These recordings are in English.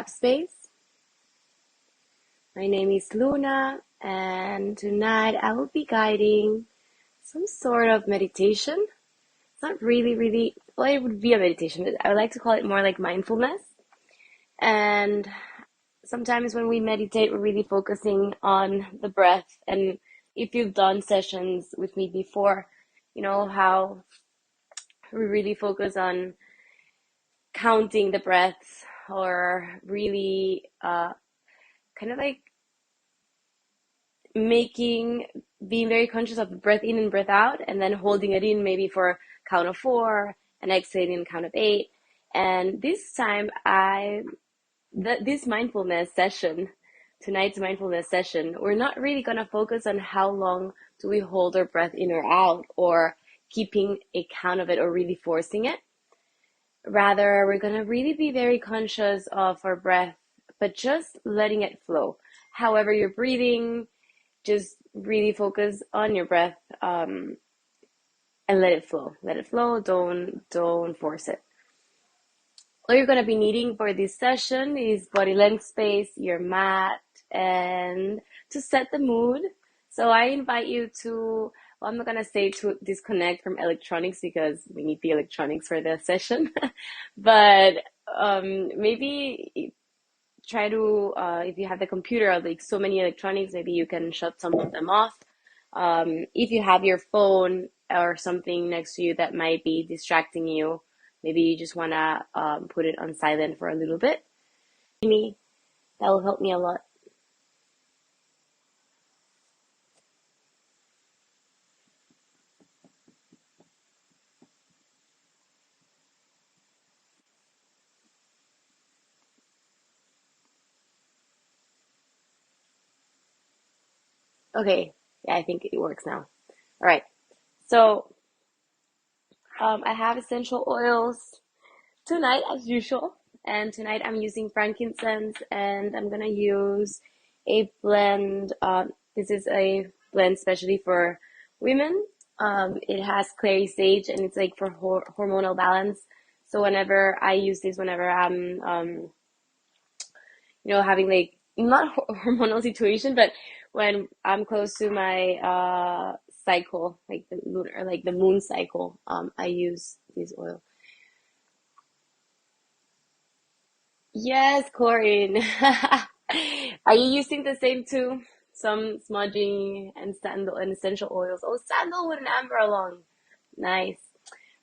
have space. My name is Luna, and tonight I will be guiding some sort of meditation. It's not really, well, it would be a meditation, but I would like to call it more like mindfulness. And sometimes when we meditate, we're really focusing on the breath. And if you've done sessions with me before, you know how we really focus on counting the breaths, or really kind of like being very conscious of the breath in and breath out, and then holding it in maybe for count of 4 and exhaling count of 8. And this time this mindfulness session, tonight's mindfulness session, we're not really going to focus on how long do we hold our breath in or out, or keeping a count of it, or really forcing it. Rather, we're going to really be very conscious of our breath, but just letting it flow. However you're breathing, just really focus on your breath, and let it flow. Let it flow. Don't force it. All you're going to be needing for this session is body length space, your mat, and to set the mood. So I invite you to, well, I'm not going to say to disconnect from electronics, because we need the electronics for the session. But maybe try to, if you have the computer, like so many electronics, maybe you can shut some of them off. If you have your phone or something next to you that might be distracting you, maybe you just want to put it on silent for a little bit. Me, that will help me a lot. Okay, yeah, I think it works now. All right, so I have essential oils tonight as usual, and tonight I'm using frankincense, and I'm gonna use a blend. This is a blend especially for women. It has clary sage, and it's like for hormonal balance. So whenever I use this, whenever I'm having like not hormonal situation, but when I'm close to my cycle, like the lunar, like the moon cycle, I use this oil. Yes, Corinne. Are you using the same too? Some smudging and sandal and essential oils. Oh, sandalwood and amber along. Nice.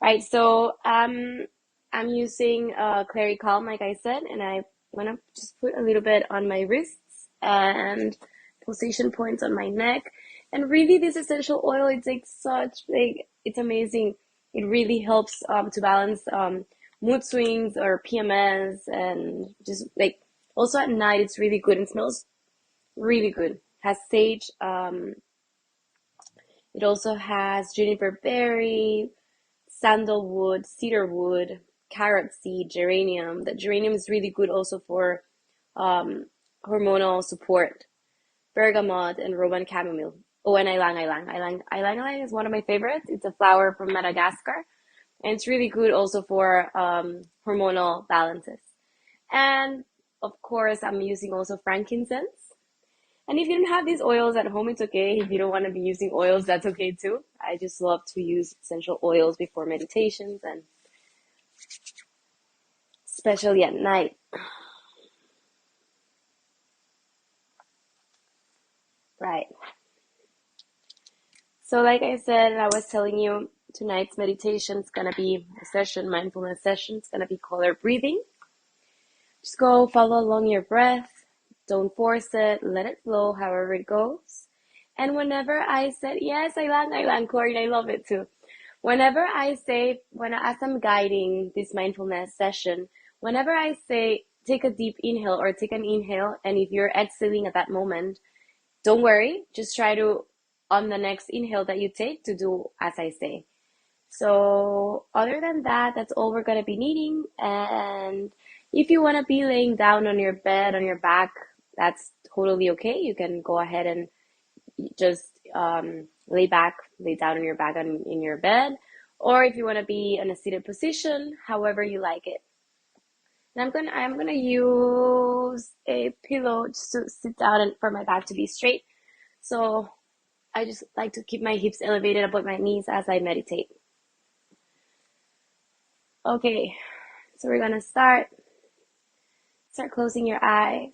Right, so I'm using Clary Calm, like I said, and I want to just put a little bit on my wrists and pulsation points on my neck. And really, this essential oil, it's like it's amazing. It really helps to balance mood swings or PMS, and just like also at night, it's really good and smells really good. Has sage. It also has juniper berry, sandalwood, cedarwood, carrot seed, geranium. The geranium is really good also for hormonal support. Bergamot and Roman chamomile. Oh, and ylang ylang. Ylang ylang is one of my favorites. It's a flower from Madagascar, and it's really good also for hormonal balances. And of course, I'm using also frankincense. And if you don't have these oils at home, it's okay. If you don't want to be using oils, that's okay too. I just love to use essential oils before meditations, and especially at night. Right. So like I said, I was telling you, tonight's meditation is going to be a session, mindfulness session. It's going to be color breathing. Just go follow along your breath. Don't force it. Let it flow however it goes. And whenever I said, yes, I Corinne, I love it too. Whenever I say, as I'm guiding this mindfulness session, whenever I say, take a deep inhale or take an inhale, and if you're exhaling at that moment, don't worry. Just try to, on the next inhale that you take, to do as I say. So other than that, that's all we're going to be needing. And if you want to be laying down on your bed, on your back, that's totally okay. You can go ahead and just lay down on your back in your bed. Or if you want to be in a seated position, however you like it. And I'm gonna use chose a pillow just to sit down and for my back to be straight. So I just like to keep my hips elevated above my knees as I meditate. Okay, so we're gonna start closing your eyes.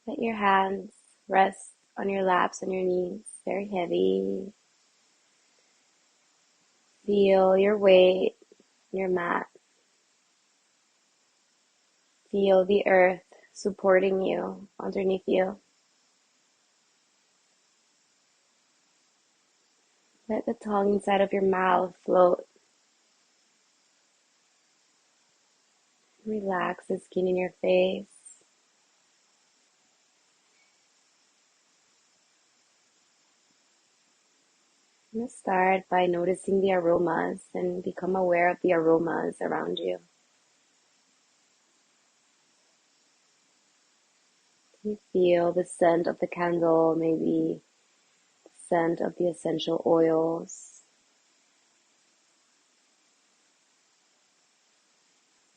Let your hands rest on your laps, on your knees, very heavy. Feel your weight, your mat. Feel the earth supporting you underneath you. Let the tongue inside of your mouth float. Relax the skin in your face. I'm going to start by noticing the aromas and become aware of the aromas around you. You feel the scent of the candle, maybe the scent of the essential oils.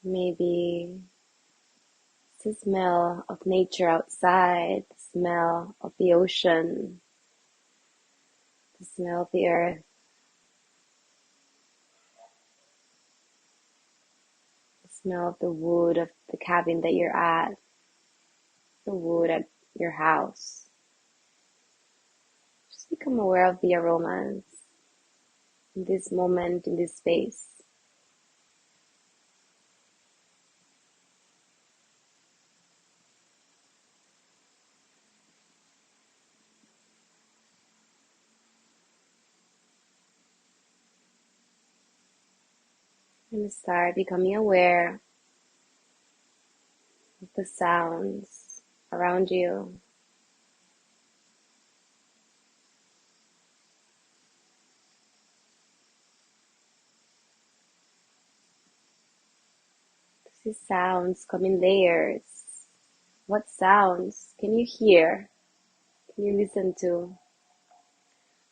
Maybe the smell of nature outside, the smell of the ocean, the smell of the earth. The smell of the wood of the cabin that you're at, the wood at your house. Just become aware of the aromas in this moment, in this space. And start becoming aware of the sounds around you. These sounds come in layers. What sounds can you hear? Can you listen to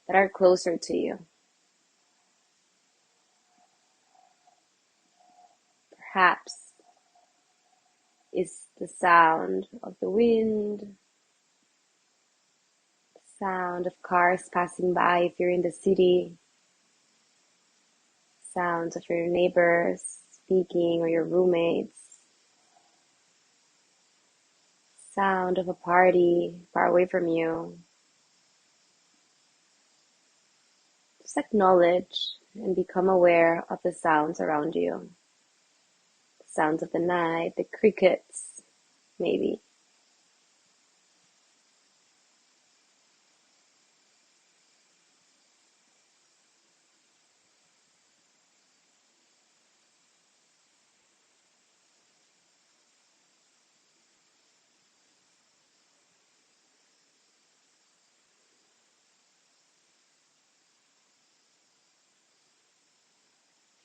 that are closer to you? Perhaps it's the sound of the wind, the sound of cars passing by if you're in the city, sounds of your neighbors speaking or your roommates, sound of a party far away from you. Just acknowledge and become aware of the sounds around you. The sounds of the night, the crickets, maybe.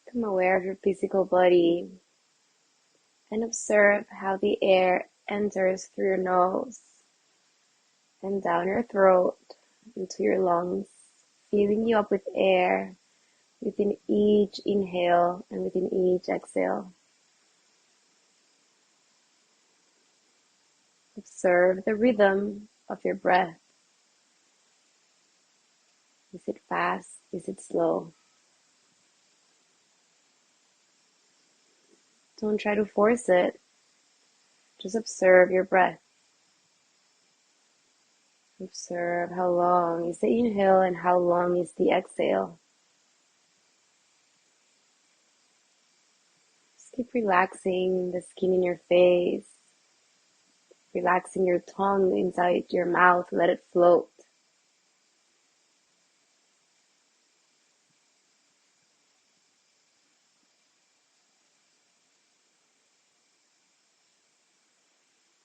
Become aware of your physical body and observe how the air enters through your nose and down your throat into your lungs, filling you up with air within each inhale and within each exhale. Observe the rhythm of your breath. Is it fast? Is it slow? Don't try to force it. Just observe your breath. Observe how long is the inhale and how long is the exhale. Just keep relaxing the skin in your face, relaxing your tongue inside your mouth. Let it float.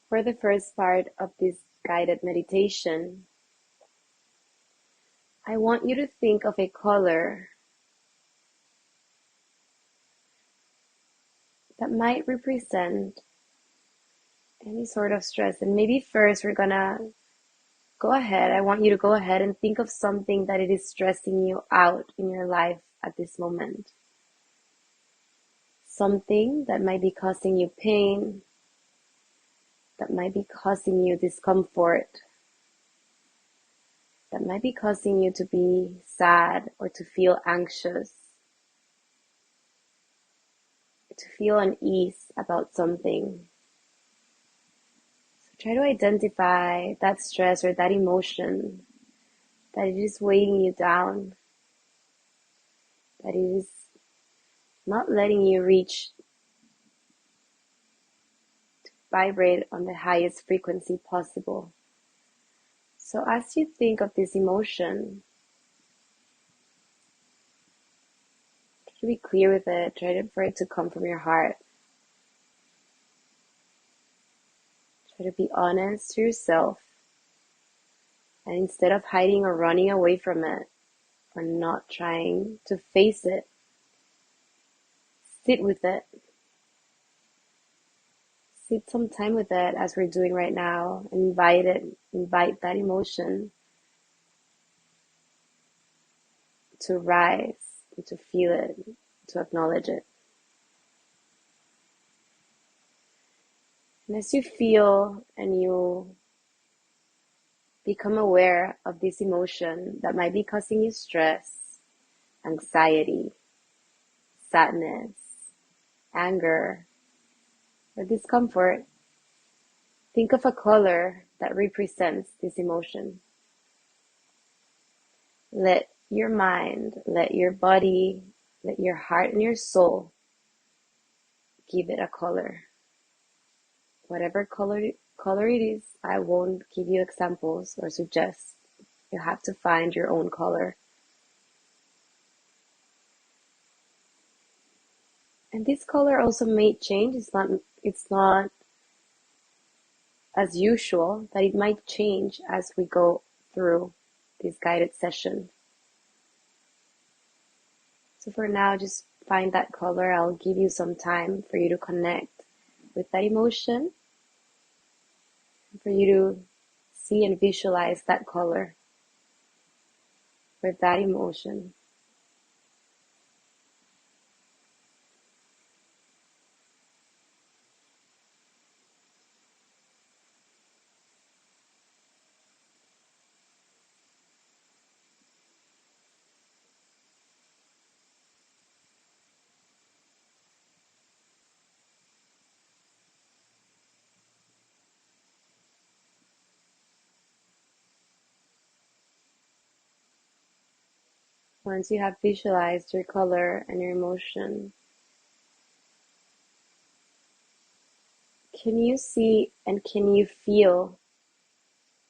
For the first part of this guided meditation, I want you to think of a color that might represent any sort of stress. And maybe first we're gonna I want you to go ahead and think of something that it is stressing you out in your life at this moment. something that might be causing you pain, that might be causing you discomfort, that might be causing you to be sad or to feel anxious, to feel unease about something. So try to identify that stress or that emotion that it is weighing you down, that it is not letting you reach, vibrate on the highest frequency possible. So as you think of this emotion, try to be clear with it, for it to come from your heart. Try to be honest to yourself. And instead of hiding or running away from it, or not trying to face it, sit with it. Sit some time with it as we're doing right now. Invite that emotion to rise, to feel it, to acknowledge it. And as you feel and you become aware of this emotion that might be causing you stress, anxiety, sadness, anger, or discomfort, think of a color that represents this emotion. Let your mind, let your body, let your heart and your soul give it a color. Whatever color it is, I won't give you examples or suggest. You have to find your own color. And this color also may change. It's not as usual, that it might change as we go through this guided session. So for now, just find that color. I'll give you some time for you to connect with that emotion, for you to see and visualize that color with that emotion. Once you have visualized your color and your emotion, can you see and can you feel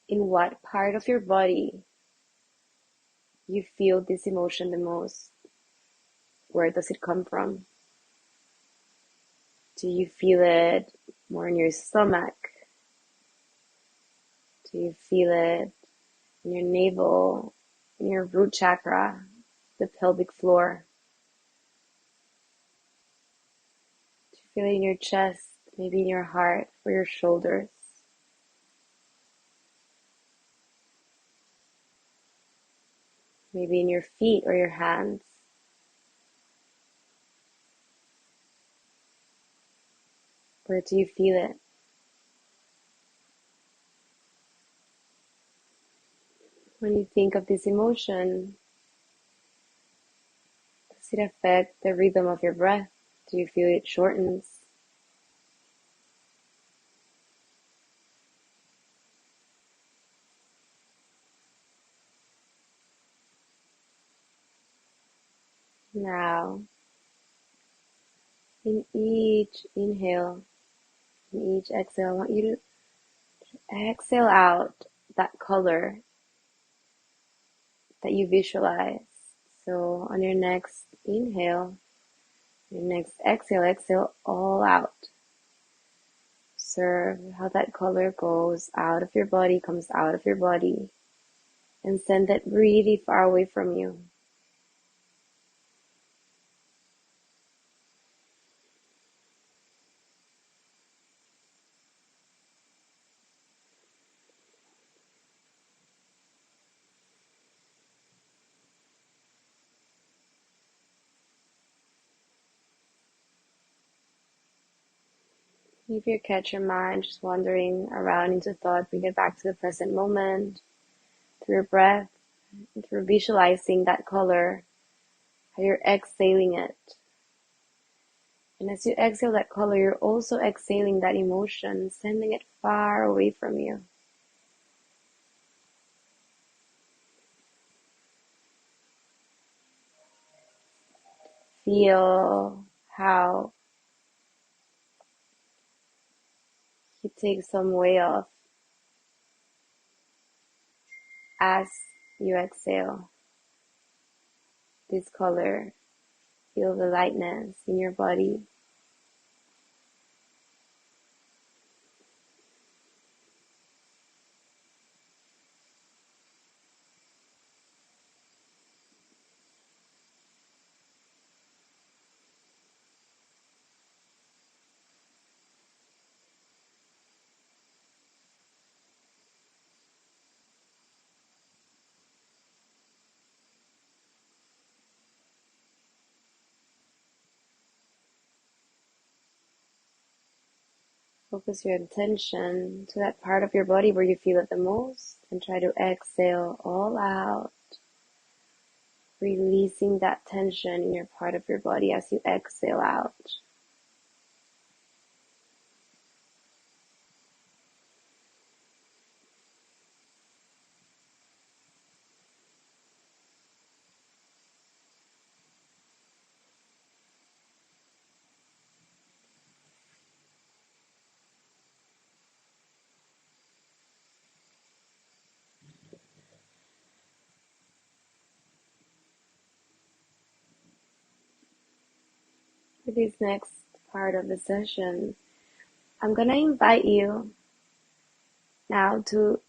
in what part of your body you feel this emotion the most? Where does it come from? Do you feel it more in your stomach? Do you feel it in your navel, in your root chakra, the pelvic floor? Do you feel it in your chest, maybe in your heart or your shoulders? Maybe in your feet or your hands? Where do you feel it? When you think of this emotion, does it affect the rhythm of your breath? Do you feel it shortens? Now, in each inhale, in each exhale, I want you to exhale out that color that you visualize. So on your next inhale, your next exhale, exhale all out. Observe how that color goes out of your body, comes out of your body, and send it really far away from you. If you catch your mind just wandering around into thought, bring it back to the present moment through your breath and through visualizing that color, how you're exhaling it. And as you exhale that color, you're also exhaling that emotion, sending it far away from you. Feel how you take some weight off as you exhale this color. Feel the lightness in your body. Focus your attention to that part of your body where you feel it the most and try to exhale all out, releasing that tension in your part of your body as you exhale out. For this next part of the session, I'm gonna invite you now to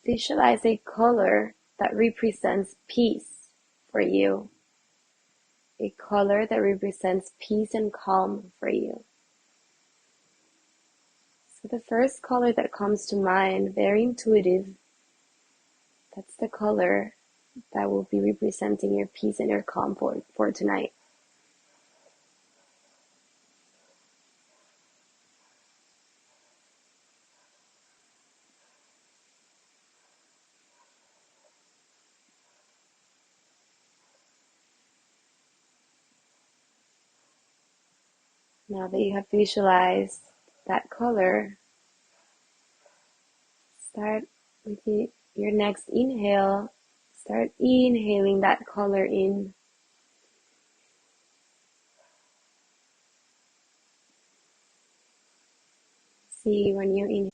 visualize a color that represents peace for you. A color that represents peace and calm for you. So the first color that comes to mind, very intuitive, that's the color that will be representing your peace and your calm for tonight. Now that you have visualized that color, start with your next inhale. Start inhaling that color in. See when you inhale.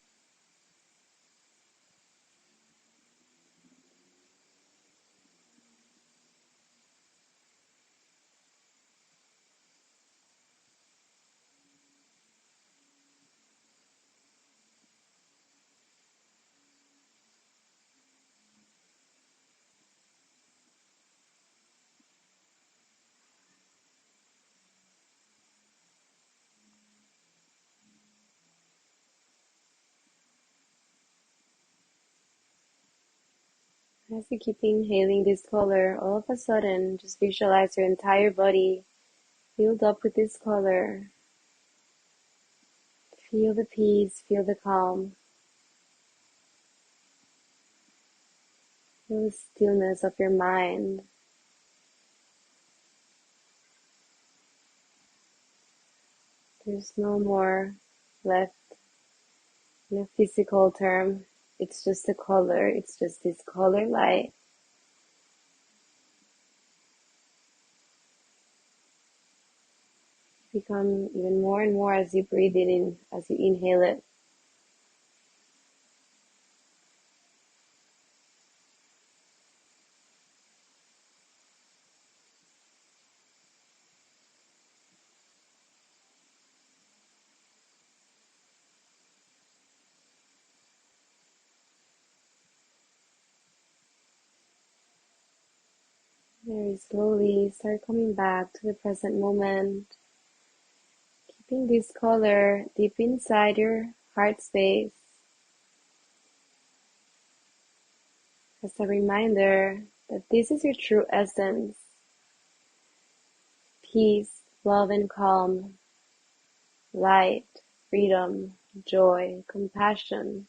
As you keep inhaling this color, all of a sudden, just visualize your entire body filled up with this color. Feel the peace, feel the calm. Feel the stillness of your mind. There's no more left in a physical term. It's just a color. It's just this color light. Become even more and more as you breathe it in, as you inhale it. Very slowly start coming back to the present moment. Keeping this color deep inside your heart space as a reminder that this is your true essence. Peace, love and calm, light, freedom, joy, compassion.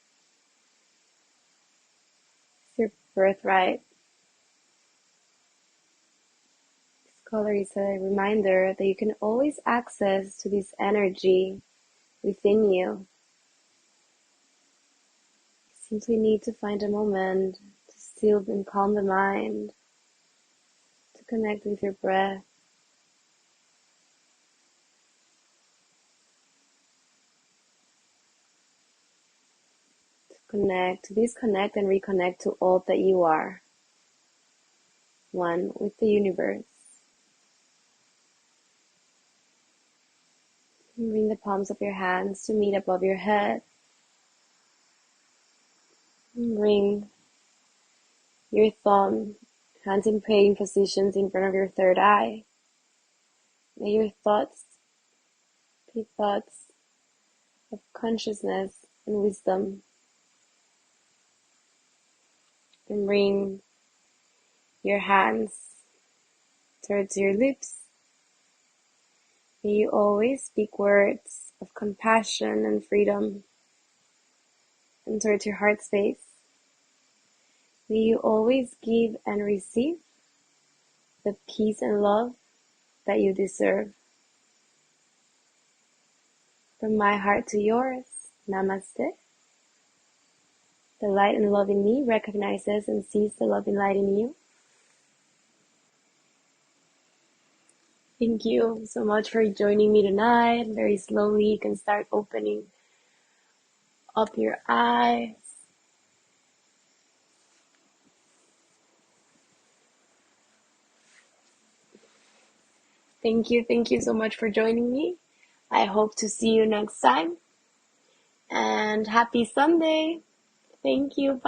It's your birthright. This color is a reminder that you can always access to this energy within you. You simply need to find a moment to still and calm the mind, to connect with your breath. To disconnect and reconnect to all that you are, one with the universe. Bring the palms of your hands to meet above your head. Bring your thumb, hands in praying positions in front of your third eye. May your thoughts be thoughts of consciousness and wisdom. And bring your hands towards your lips. May you always speak words of compassion and freedom. And towards your heart space. May you always give and receive the peace and love that you deserve. From my heart to yours, namaste. The light and love in me recognizes and sees the love and light in you. Thank you so much for joining me tonight. Very slowly you can start opening up your eyes. Thank you so much for joining me. I hope to see you next time. And happy Sunday. Thank you.